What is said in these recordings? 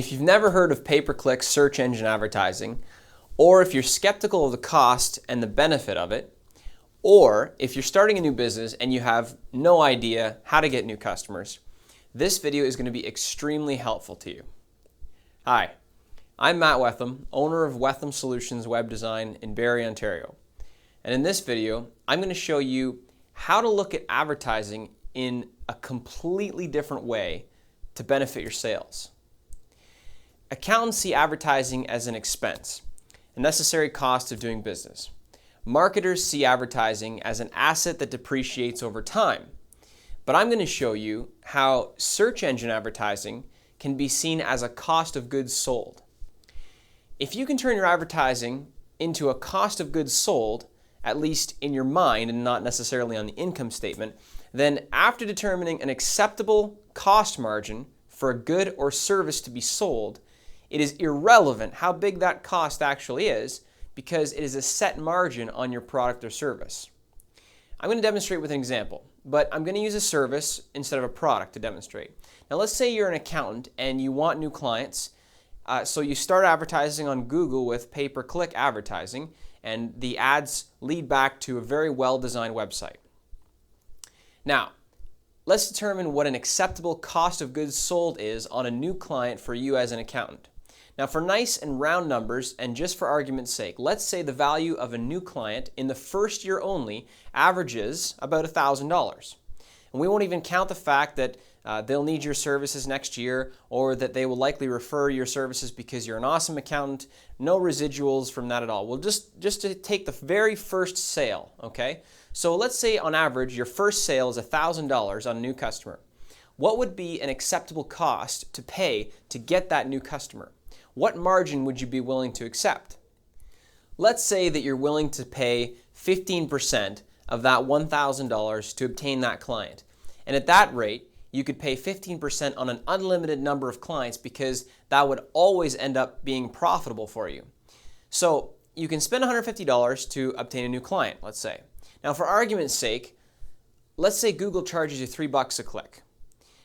If you've never heard of pay-per-click search engine advertising, or if you're skeptical of the cost and the benefit of it, or if you're starting a new business and you have no idea how to get new customers, this video is going to be extremely helpful to you. Hi, I'm Matt Wetham, owner of Wetham Solutions Web Design in Barrie, Ontario. And in this video, I'm going to show you how to look at advertising in a completely different way to benefit your sales. Accountants see advertising as an expense, a necessary cost of doing business. Marketers see advertising as an asset that depreciates over time. But I'm going to show you how search engine advertising can be seen as a cost of goods sold. If you can turn your advertising into a cost of goods sold, at least in your mind and not necessarily on the income statement, then after determining an acceptable cost margin for a good or service to be sold, it is irrelevant how big that cost actually is because it is a set margin on your product or service. I'm going to demonstrate with an example, but I'm going to use a service instead of a product to demonstrate. Now let's say you're an accountant and you want new clients, so you start advertising on Google with pay-per-click advertising, and the ads lead back to a very well-designed website. Now, let's determine what an acceptable cost of goods sold is on a new client for you as an accountant. Now, for nice and round numbers, and just for argument's sake, let's say the value of a new client in the first year only averages about $1,000. And we won't even count the fact that they'll need your services next year, or that they will likely refer your services because you're an awesome accountant. No residuals from that at all. Well, just to take the very first sale, okay? So let's say on average your first sale is $1,000 on a new customer. What would be an acceptable cost to pay to get that new customer? What margin would you be willing to accept? Let's say that you're willing to pay 15% of that $1,000 to obtain that client. And at that rate, you could pay 15% on an unlimited number of clients because that would always end up being profitable for you. So you can spend $150 to obtain a new client, let's say. Now for argument's sake, let's say Google charges you $3 a click.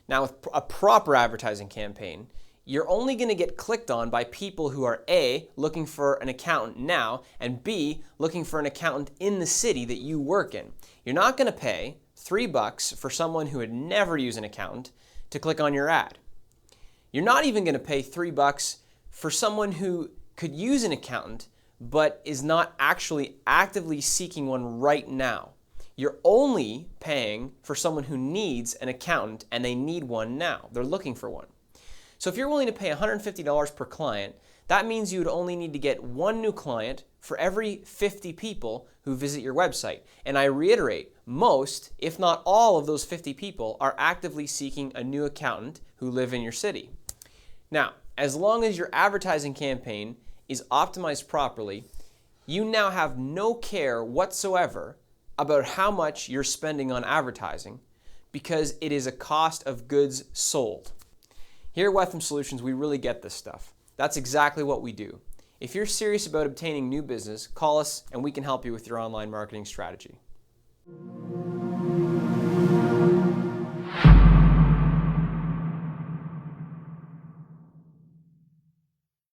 Now with a proper advertising campaign, you're only going to get clicked on by people who are A, looking for an accountant now, and B, looking for an accountant in the city that you work in. You're not going to pay $3 for someone who would never use an accountant to click on your ad. You're not even going to pay $3 for someone who could use an accountant but is not actually actively seeking one right now. You're only paying for someone who needs an accountant and they need one now. They're looking for one. So if you're willing to pay $150 per client, that means you would only need to get one new client for every 50 people who visit your website. And I reiterate, most, if not all of those 50 people are actively seeking a new accountant who live in your city. Now, as long as your advertising campaign is optimized properly, you now have no care whatsoever about how much you're spending on advertising because it is a cost of goods sold. Here at Wetham Solutions, we really get this stuff. That's exactly what we do. If you're serious about obtaining new business, call us and we can help you with your online marketing strategy.